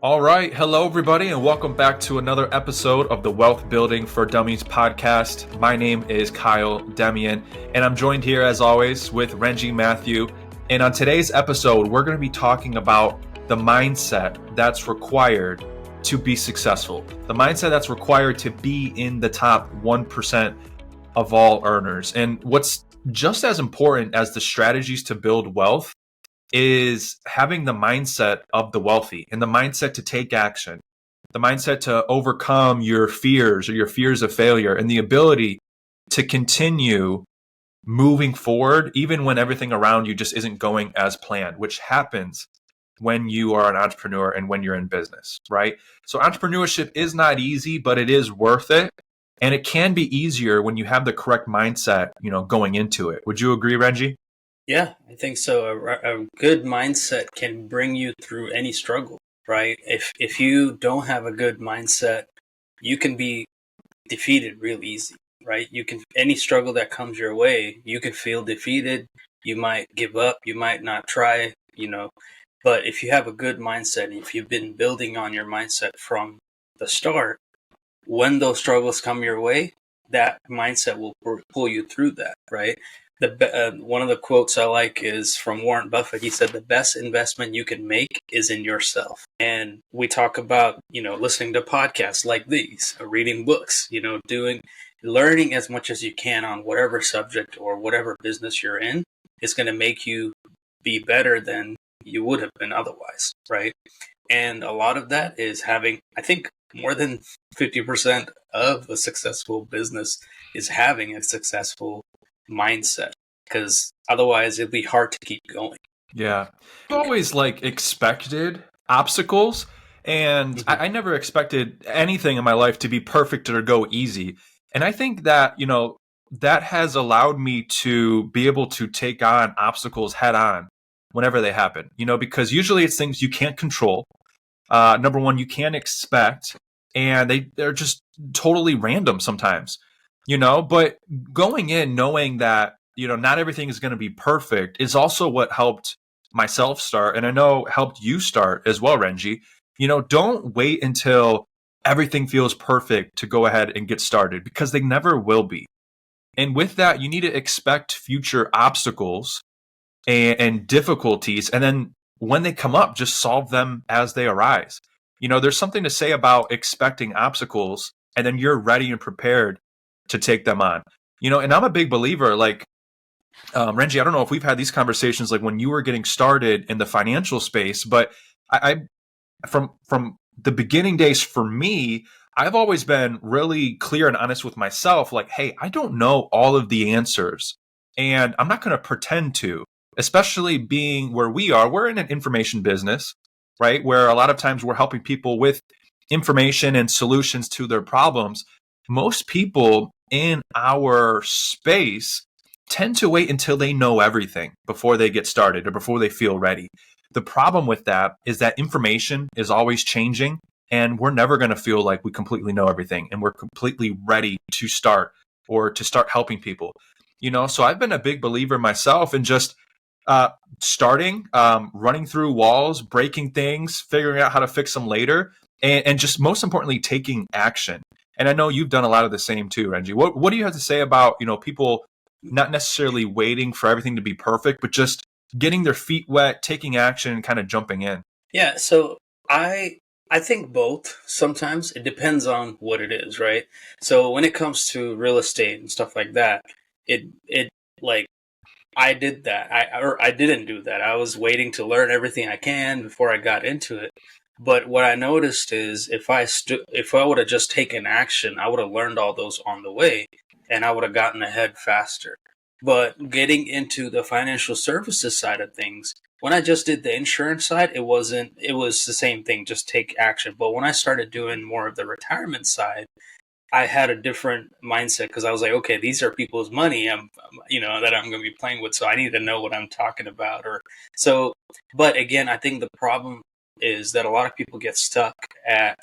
All right. Hello, everybody, and welcome back to another episode of the Wealth Building for Dummies podcast. My name is Kyle Demian, and I'm joined here, as always, with Renji Matthew. And on today's episode, we're going to be talking about the mindset that's required to be successful, the mindset that's required to be in the top 1% of all earners. And what's just as important as the strategies to build wealth is having the mindset of the wealthy and the mindset to take action, the mindset to overcome your fears or your fears of failure, and the ability to continue moving forward even when everything around you just isn't going as planned, which happens when you are an entrepreneur and when you're in business, right? So entrepreneurship is not easy, but it is worth it. And it can be easier when you have the correct mindset, going into it. Would you agree, Renji? Yeah, I think so. A good mindset can bring you through any struggle, right? If you don't have a good mindset, you can be defeated real easy, right? Any struggle that comes your way, you can feel defeated. You might give up. You might not try, But if you have a good mindset, and if you've been building on your mindset from the start, when those struggles come your way, that mindset will pull you through that, right? One of the quotes I like is from Warren Buffett. He said, the best investment you can make is in yourself. And we talk about, listening to podcasts like these, reading books, learning as much as you can on whatever subject or whatever business you're in is going to make you be better than you would have been otherwise, right? And a lot of that is having, I think, more than 50% of a successful business is having a successful mindset, because otherwise it'd be hard to keep going. Yeah. I've always expected obstacles, and I never expected anything in my life to be perfect or go easy. And I think that, that has allowed me to be able to take on obstacles head on whenever they happen, because usually it's things you can't control. Number one, you can't expect, and they're just totally random sometimes, but going in knowing that, not everything is going to be perfect is also what helped myself start. And I know helped you start as well, Renji. Don't wait until everything feels perfect to go ahead and get started, because they never will be. And with that, you need to expect future obstacles and difficulties. And then when they come up, just solve them as they arise. There's something to say about expecting obstacles and then you're ready and prepared to take them on. And I'm a big believer, Renji, I don't know if we've had these conversations like when you were getting started in the financial space, but I from the beginning days for me, I've always been really clear and honest with myself, like, hey, I don't know all of the answers, and I'm not going to pretend to, especially being where we are. We're in an information business, right? Where a lot of times we're helping people with information and solutions to their problems. Most people in our space tend to wait until they know everything before they get started or before they feel ready. The problem with that is that information is always changing, and we're never going to feel like we completely know everything and we're completely ready to start or to start helping people. So I've been a big believer myself in just starting, running through walls, breaking things, figuring out how to fix them later, and just most importantly, taking action. And I know you've done a lot of the same too, Renji. What do you have to say about, people not necessarily waiting for everything to be perfect, but just getting their feet wet, taking action, and kind of jumping in? Yeah, so I think both. Sometimes it depends on what it is, right? So when it comes to real estate and stuff like that, it like I did that. I didn't do that. I was waiting to learn everything I can before I got into it. But what I noticed is if I would have just taken action, I would have learned all those on the way, and I would have gotten ahead faster. But getting into the financial services side of things, when I just did the insurance side, it was the same thing, just take action. But when I started doing more of the retirement side, I had a different mindset, because I was like, okay, these are people's money, that I'm going to be playing with, so I need to know what I'm talking about. But again, I think the problem is that a lot of people get stuck at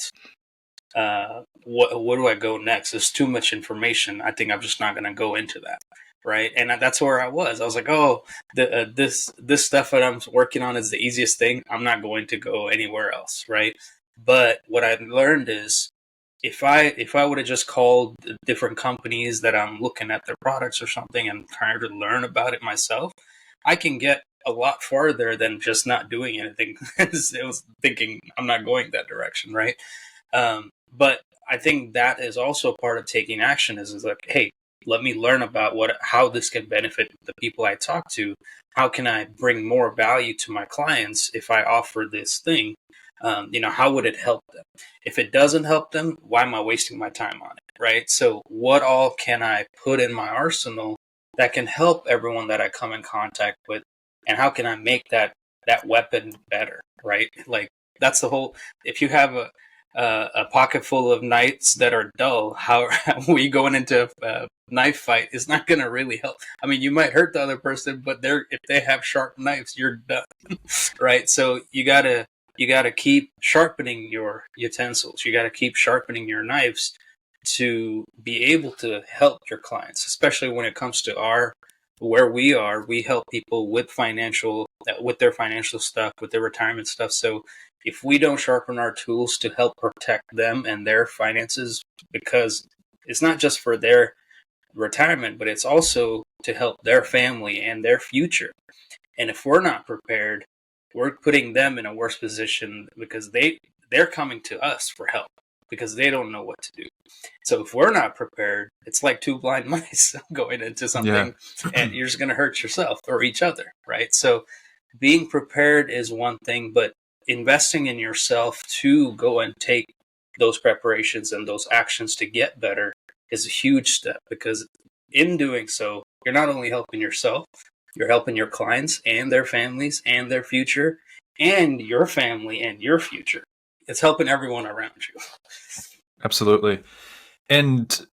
what do I go next? There's too much information. I think I'm just not going to go into that, right? And that's where I was. I was like, oh, this stuff that I'm working on is the easiest thing. I'm not going to go anywhere else, right? But what I learned is if I would have just called the different companies that I'm looking at their products or something and trying to learn about it myself, I can get a lot farther than just not doing anything. It was thinking I'm not going that direction, right? But I think that is also part of taking action. Is like, hey, let me learn about how this can benefit the people I talk to. How can I bring more value to my clients if I offer this thing? How would it help them? If it doesn't help them, why am I wasting my time on it? Right. So, what all can I put in my arsenal that can help everyone that I come in contact with? And how can I make that weapon better? Right. Like, that's the whole. If you have a pocket full of knives that are dull, how we going into a knife fight is not going to really help. I mean, you might hurt the other person, but if they have sharp knives, you're done, right? So you gotta keep sharpening your utensils. You gotta keep sharpening your knives to be able to help your clients, especially when it comes to where we are. We help people with their financial stuff, with their retirement stuff. So if we don't sharpen our tools to help protect them and their finances, because it's not just for their retirement, but it's also to help their family and their future. And if we're not prepared, we're putting them in a worse position because they're coming to us for help because they don't know what to do. So if we're not prepared, it's like two blind mice going into something, and you're just going to hurt yourself or each other, right? So being prepared is one thing, but investing in yourself to go and take those preparations and those actions to get better is a huge step, because in doing so, you're not only helping yourself, you're helping your clients and their families and their future and your family and your future. It's helping everyone around you. Absolutely. And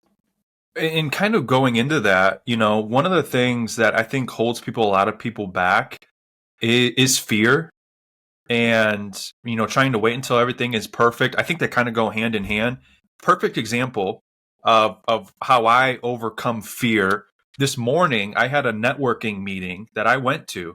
in kind of going into that, one of the things that I think holds a lot of people back is fear, and trying to wait until everything is perfect. I think they kind of go hand in hand. Perfect example of how I overcome fear. This morning I had a networking meeting that I went to,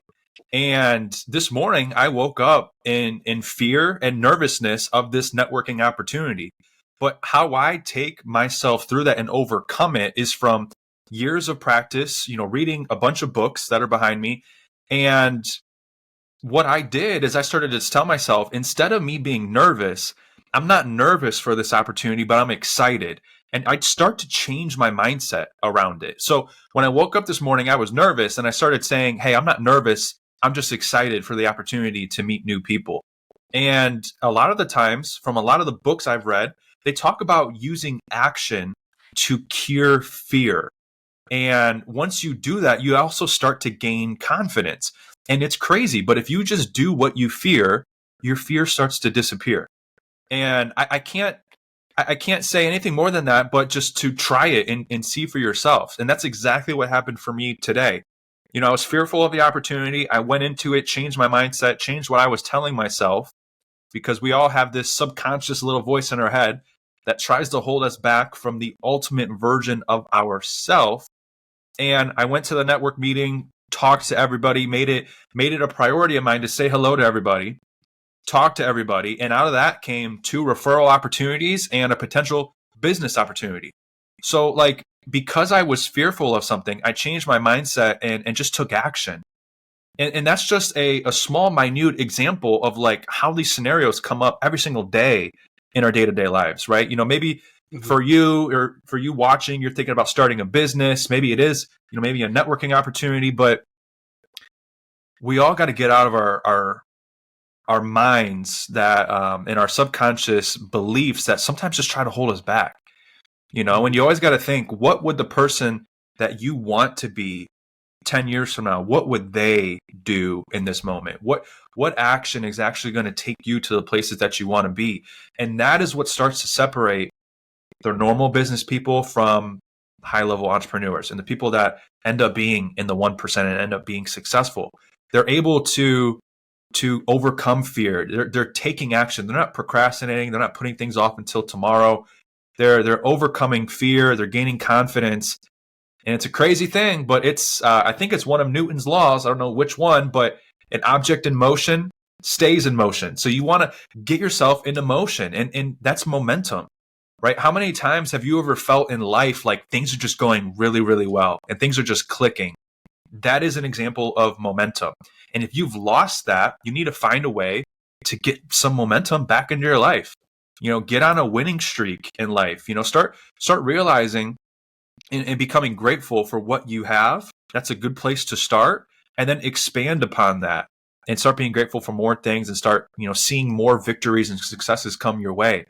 and this morning I woke up in fear and nervousness of this networking opportunity. But how I take myself through that and overcome it is from years of practice, reading a bunch of books that are behind me. And what I did is I started to tell myself, instead of me being nervous, I'm not nervous for this opportunity, but I'm excited. And I'd start to change my mindset around it. So when I woke up this morning, I was nervous, and I started saying, hey, I'm not nervous. I'm just excited for the opportunity to meet new people. And a lot of the times, from a lot of the books I've read, they talk about using action to cure fear. And once you do that, you also start to gain confidence. And it's crazy, but if you just do what you fear, your fear starts to disappear. And I can't say anything more than that, but just to try it and see for yourself. And that's exactly what happened for me today. I was fearful of the opportunity. I went into it, changed my mindset, changed what I was telling myself, because we all have this subconscious little voice in our head that tries to hold us back from the ultimate version of ourself. And I went to the network meeting, talked to everybody, made it a priority of mine to say hello to everybody, talk to everybody. And out of that came 2 referral opportunities and a potential business opportunity. So because I was fearful of something, I changed my mindset and just took action. And that's just a small, minute example of how these scenarios come up every single day in our day-to-day lives, right? Maybe for you, or for you watching, you're thinking about starting a business. Maybe it is, maybe a networking opportunity, but we all got to get out of our minds that and our subconscious beliefs that sometimes just try to hold us back. And you always got to think, what would the person that you want to be 10 years from now, what would they do in this moment? What action is actually going to take you to the places that you want to be? And that is what starts to separate the normal business people from high-level entrepreneurs, and the people that end up being in the 1% and end up being successful. They're able to overcome fear. They're taking action. They're not procrastinating. They're not putting things off until tomorrow. They're overcoming fear. They're gaining confidence. And it's a crazy thing, but I think it's one of Newton's laws. I don't know which one, but an object in motion stays in motion. So you want to get yourself into motion, and that's momentum, right? How many times have you ever felt in life like things are just going really, really well and things are just clicking? That is an example of momentum. And if you've lost that, you need to find a way to get some momentum back into your life. Get on a winning streak in life. Start realizing and becoming grateful for what you have. That's a good place to start, and then expand upon that and start being grateful for more things and start, seeing more victories and successes come your way.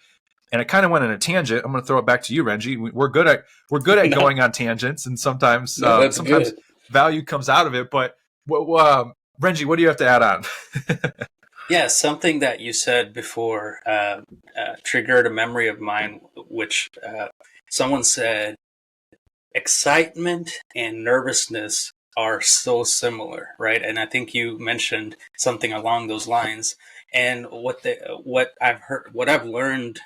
And I kind of went on a tangent. I'm going to throw it back to you, Renji. We're good at No, going on tangents, and sometimes no, that's good. value comes out of it. But Renji, what do you have to add on? Yeah, something that you said before triggered a memory of mine, which someone said, excitement and nervousness are so similar, right? And I think you mentioned something along those lines. And what I've learned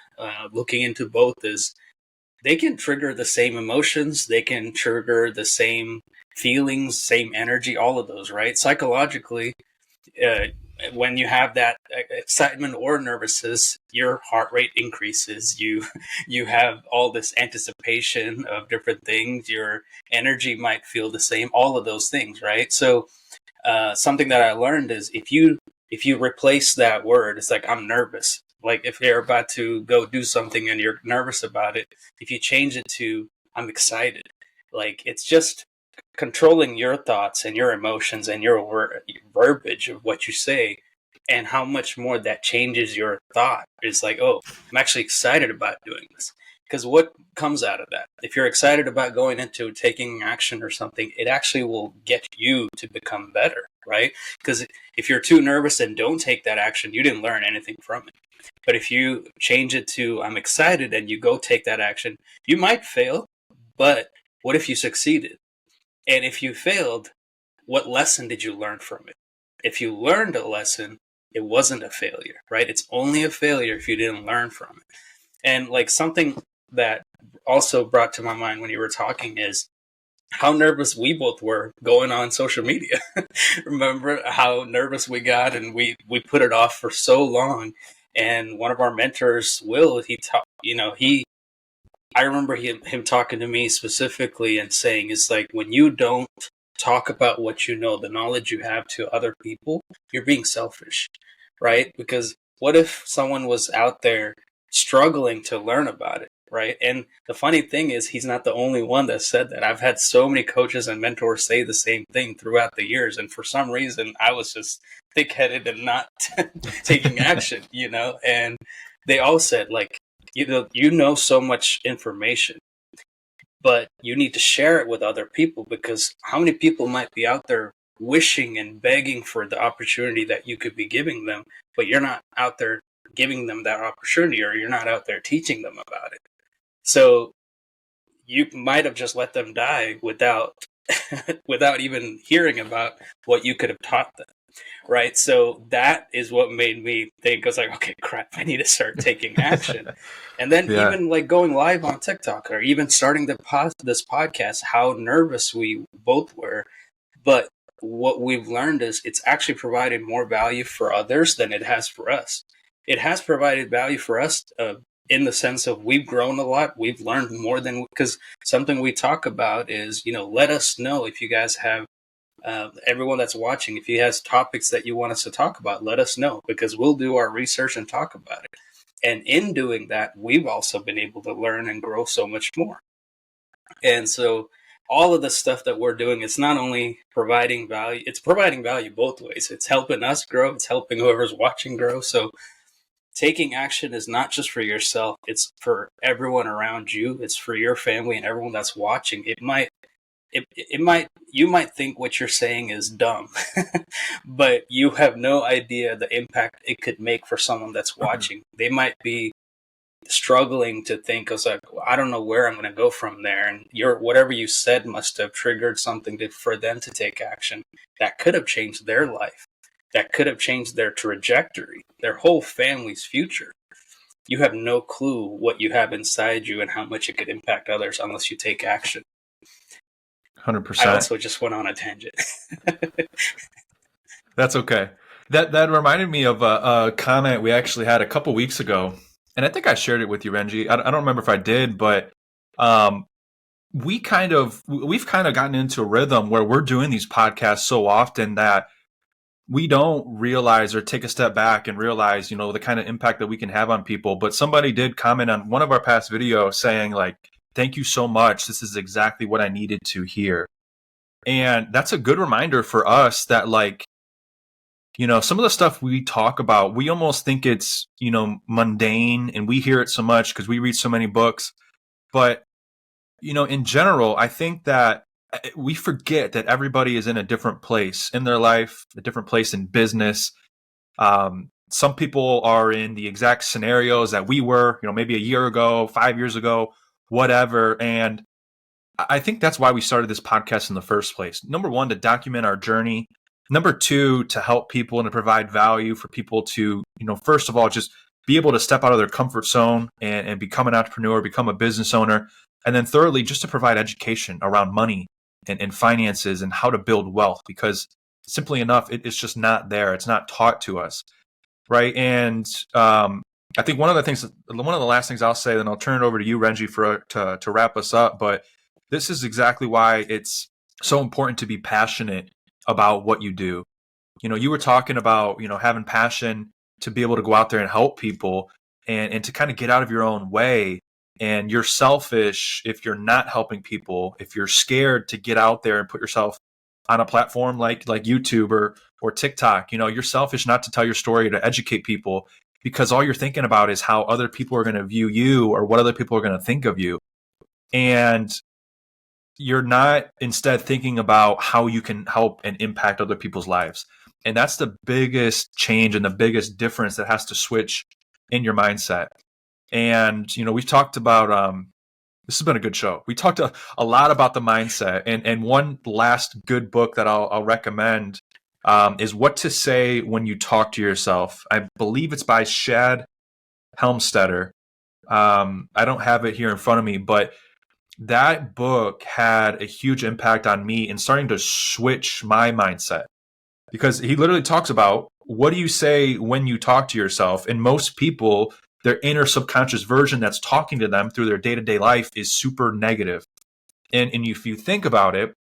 looking into both is they can trigger the same emotions, they can trigger the same feelings, same energy, all of those, right? Psychologically, uh, when you have that excitement or nervousness, your heart rate increases. You have all this anticipation of different things. Your energy might feel the same. All of those things, right? So something that I learned is if you replace that word, it's like I'm nervous. Like if you're about to go do something and you're nervous about it, if you change it to I'm excited, like it's just controlling your thoughts and your emotions and your verbiage of what you say and how much more that changes your thought. It's like, oh, I'm actually excited about doing this. Because what comes out of that? If you're excited about going into taking action or something, it actually will get you to become better, right? Because if you're too nervous and don't take that action, you didn't learn anything from it. But if you change it to I'm excited and you go take that action, you might fail, but what if you succeeded? And if you failed, what lesson did you learn from it? If you learned a lesson, it wasn't a failure, right? It's only a failure if you didn't learn from it. And like something that also brought to my mind when you were talking is how nervous we both were going on social media. Remember how nervous we got and we put it off for so long. And one of our mentors, Will, I remember him talking to me specifically and saying, it's like when you don't talk about what you know, the knowledge you have to other people, you're being selfish, right? Because what if someone was out there struggling to learn about it, right? And the funny thing is, he's not the only one that said that. I've had so many coaches and mentors say the same thing throughout the years. And for some reason, I was just thick headed and not taking action, and they all said, like, you know so much information, but you need to share it with other people because how many people might be out there wishing and begging for the opportunity that you could be giving them, but you're not out there giving them that opportunity or you're not out there teaching them about it. So you might have just let them die without without even hearing about what you could have taught them. Right. So that is what made me think, I was like, okay, crap, I need to start taking action. And then Yeah, even like going live on TikTok or even starting this podcast, how nervous we both were. But what we've learned is it's actually provided more value for others than it has for us. It has provided value for us in the sense of we've grown a lot. We've learned more than, because something we talk about is, let us know if you guys have everyone that's watching, if he has topics that you want us to talk about, let us know because we'll do our research and talk about it. And in doing that, we've also been able to learn and grow so much more. And so all of the stuff that we're doing, it's not only providing value, it's providing value both ways. It's helping us grow. It's helping whoever's watching grow. So taking action is not just for yourself. It's for everyone around you. It's for your family and everyone that's watching. You might think what you're saying is dumb, but you have no idea the impact it could make for someone that's watching. They might be struggling to think, I was like, well, I don't know where I'm going to go from there. And whatever you said must have triggered something for them to take action that could have changed their life, that could have changed their trajectory, their whole family's future. You have no clue what you have inside you and how much it could impact others unless you take action. 100%. I also just went on a tangent. That's okay. That reminded me of a comment we actually had a couple weeks ago, and I think I shared it with you, Renji. I don't remember if I did, but um, we've kind of gotten into a rhythm where we're doing these podcasts so often that we don't realize or take a step back and realize, the kind of impact that we can have on people. But somebody did comment on one of our past videos saying, like, thank you so much. This is exactly what I needed to hear. And that's a good reminder for us that, like, some of the stuff we talk about, we almost think it's, mundane, and we hear it so much because we read so many books. But, in general, I think that we forget that everybody is in a different place in their life, a different place in business. Some people are in the exact scenarios that we were, maybe a year ago, 5 years ago, whatever. And I think that's why we started this podcast in the first place. Number one, to document our journey. Number two, to help people and to provide value for people to, first of all, just be able to step out of their comfort zone and become an entrepreneur, become a business owner. And then thirdly, just to provide education around money and finances and how to build wealth, because simply enough, it's just not there. It's not taught to us. Right. And I think one of the last things I'll say, then I'll turn it over to you, Renji, to wrap us up. But this is exactly why it's so important to be passionate about what you do. You were talking about, having passion to be able to go out there and help people and to kind of get out of your own way. And you're selfish if you're not helping people, if you're scared to get out there and put yourself on a platform like YouTube or TikTok. You're selfish not to tell your story, to educate people, because all you're thinking about is how other people are going to view you or what other people are going to think of you. And you're not instead thinking about how you can help and impact other people's lives. And that's the biggest change and the biggest difference that has to switch in your mindset. And, we've talked about, this has been a good show. We talked a lot about the mindset. And one last good book that I'll recommend is What to Say When You Talk to Yourself. I believe it's by Shad Helmstetter. I don't have it here in front of me, but that book had a huge impact on me in starting to switch my mindset, because he literally talks about, what do you say when you talk to yourself? And most people, their inner subconscious version that's talking to them through their day-to-day life is super negative. And if you think about it,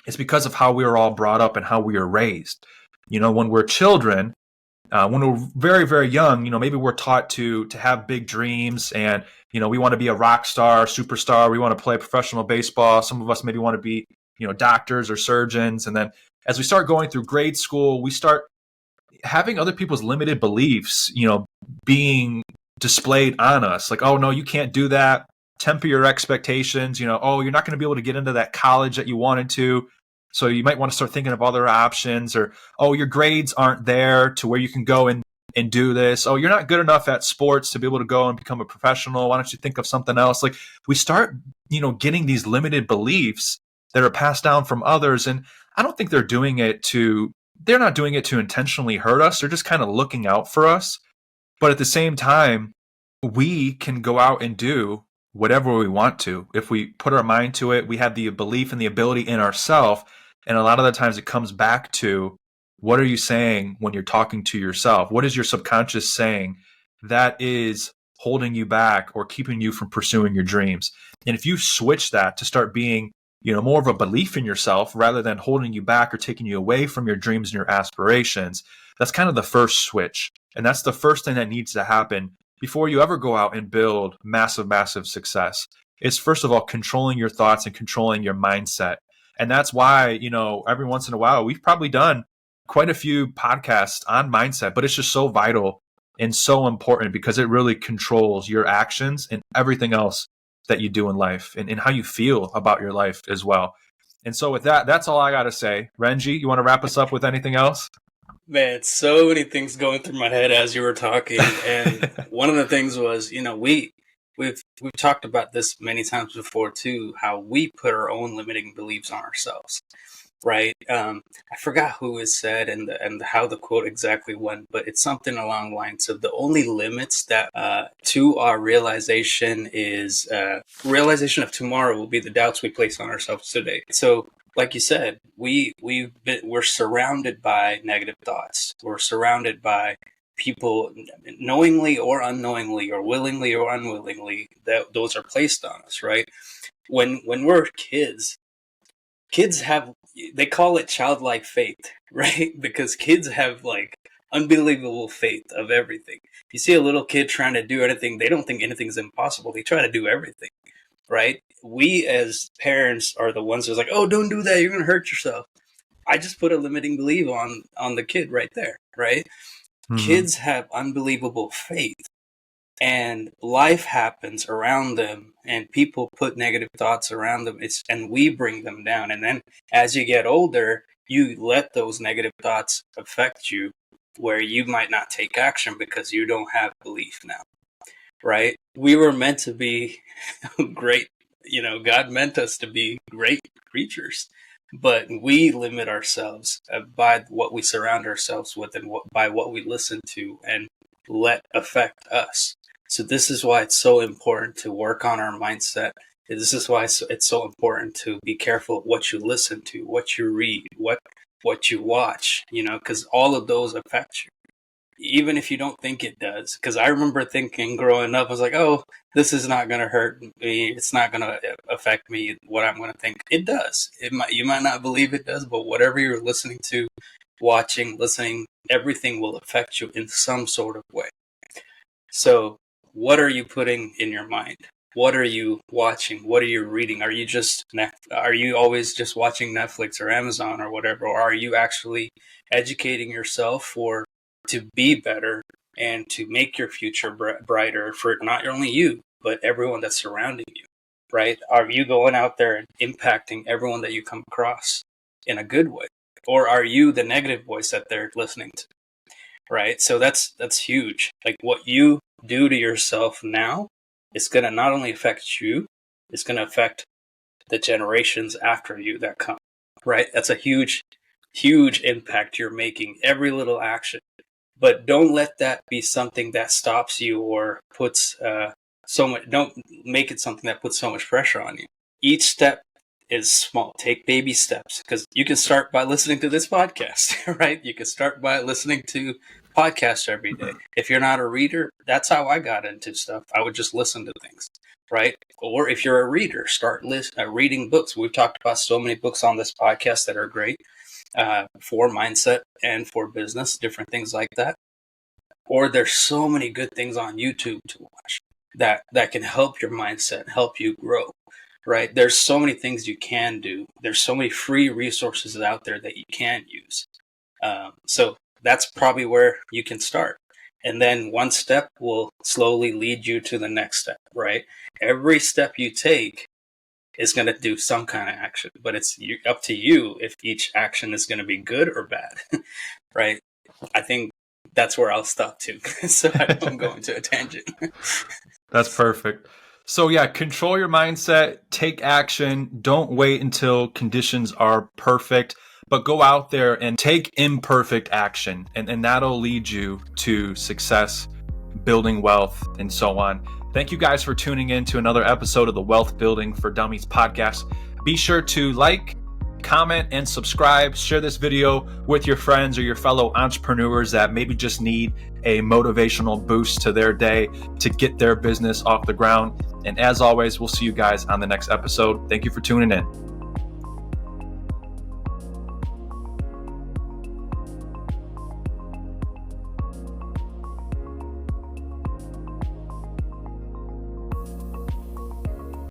it's because of how we were all brought up and how we were raised. When we're children, when we're very, very young, maybe we're taught to have big dreams, and we want to be a rock star, superstar. We want to play professional baseball. Some of us maybe want to be, doctors or surgeons. And then as we start going through grade school, we start having other people's limited beliefs, being displayed on us. Like, oh no, you can't do that. Temper your expectations. Oh, you're not going to be able to get into that college that you wanted to. So you might want to start thinking of other options. Or, oh, your grades aren't there to where you can go and do this. Oh, you're not good enough at sports to be able to go and become a professional. Why don't you think of something else? Like, we start, getting these limited beliefs that are passed down from others. And I don't think they're not doing it to intentionally hurt us. They're just kind of looking out for us. But at the same time, we can go out and do whatever we want to. If we put our mind to it, we have the belief and the ability in ourselves. And a lot of the times it comes back to, what are you saying when you're talking to yourself? What is your subconscious saying that is holding you back or keeping you from pursuing your dreams? And if you switch that to start being, more of a belief in yourself rather than holding you back or taking you away from your dreams and your aspirations, that's kind of the first switch. And that's the first thing that needs to happen before you ever go out and build massive, massive success. It's first of all controlling your thoughts and controlling your mindset. And that's why, every once in a while, we've probably done quite a few podcasts on mindset, but it's just so vital and so important because it really controls your actions and everything else that you do in life, and how you feel about your life as well. And so with that, that's all I got to say. Renji, you want to wrap us up with anything else? Man, so many things going through my head as you were talking, and one of the things was, we've talked about this many times before too, how we put our own limiting beliefs on ourselves, right? I forgot who it said and how the quote exactly went, but it's something along the lines of, the only limits that to our realization is realization of tomorrow will be the doubts we place on ourselves today. So like you said, we're surrounded by negative thoughts. We're surrounded by people, knowingly or unknowingly, or willingly or unwillingly, that those are placed on us, right? When we're kids have, they call it childlike faith, right? Because kids have like unbelievable faith of everything. You see a little kid trying to do anything, they don't think anything's impossible. They try to do everything, right? We as parents are the ones who's like, oh, don't do that, you're gonna hurt yourself. I just put a limiting belief on the kid right there, right? Mm-hmm. Kids have unbelievable faith, and life happens around them, and people put negative thoughts around them. And we bring them down. And then as you get older, you let those negative thoughts affect you, where you might not take action because you don't have belief now, right? We were meant to be great. God meant us to be great creatures, but we limit ourselves by what we surround ourselves with, and by what we listen to and let affect us. So this is why it's so important to work on our mindset. This is why it's so important to be careful of what you listen to, what you read, what you watch, because all of those affect you, even if you don't think it does. Because I remember thinking growing up, I was like, oh, this is not going to hurt me. It's not going to affect me, what I'm going to think. It does. You might not believe it does, but whatever you're listening to, watching, listening, everything will affect you in some sort of way. So what are you putting in your mind? What are you watching? What are you reading? Are you always just watching Netflix or Amazon or whatever? Or are you actually educating yourself to be better and to make your future brighter for not only you, but everyone that's surrounding you, right? Are you going out there and impacting everyone that you come across in a good way? Or are you the negative voice that they're listening to, right? So that's huge. Like, what you do to yourself now is going to not only affect you, it's going to affect the generations after you that come, right? That's a huge, huge impact you're making, every little action. But don't let that be something that stops you or puts so much. Don't make it something that puts so much pressure on you. Each step is small. Take baby steps, because you can start by listening to this podcast, right? You can start by listening to podcasts every day. If you're not a reader, that's how I got into stuff. I would just listen to things, right? Or if you're a reader, start reading books. We've talked about so many books on this podcast that are great. For mindset and for business, different things like that. Or there's so many good things on YouTube to watch that can help your mindset, help you grow, right? There's so many things you can do. There's so many free resources out there that you can use. So that's probably where you can start. And then one step will slowly lead you to the next step, right? Every step you take is going to do some kind of action, but it's up to you if each action is going to be good or bad, right? I think that's where I'll stop too, so I don't go into a tangent. That's perfect. So yeah, control your mindset, take action, don't wait until conditions are perfect, but go out there and take imperfect action, and that'll lead you to success, building wealth, and so on. Thank you guys for tuning in to another episode of the Wealth Building for Dummies podcast. Be sure to like, comment, and subscribe. Share this video with your friends or your fellow entrepreneurs that maybe just need a motivational boost to their day to get their business off the ground. And as always, we'll see you guys on the next episode. Thank you for tuning in.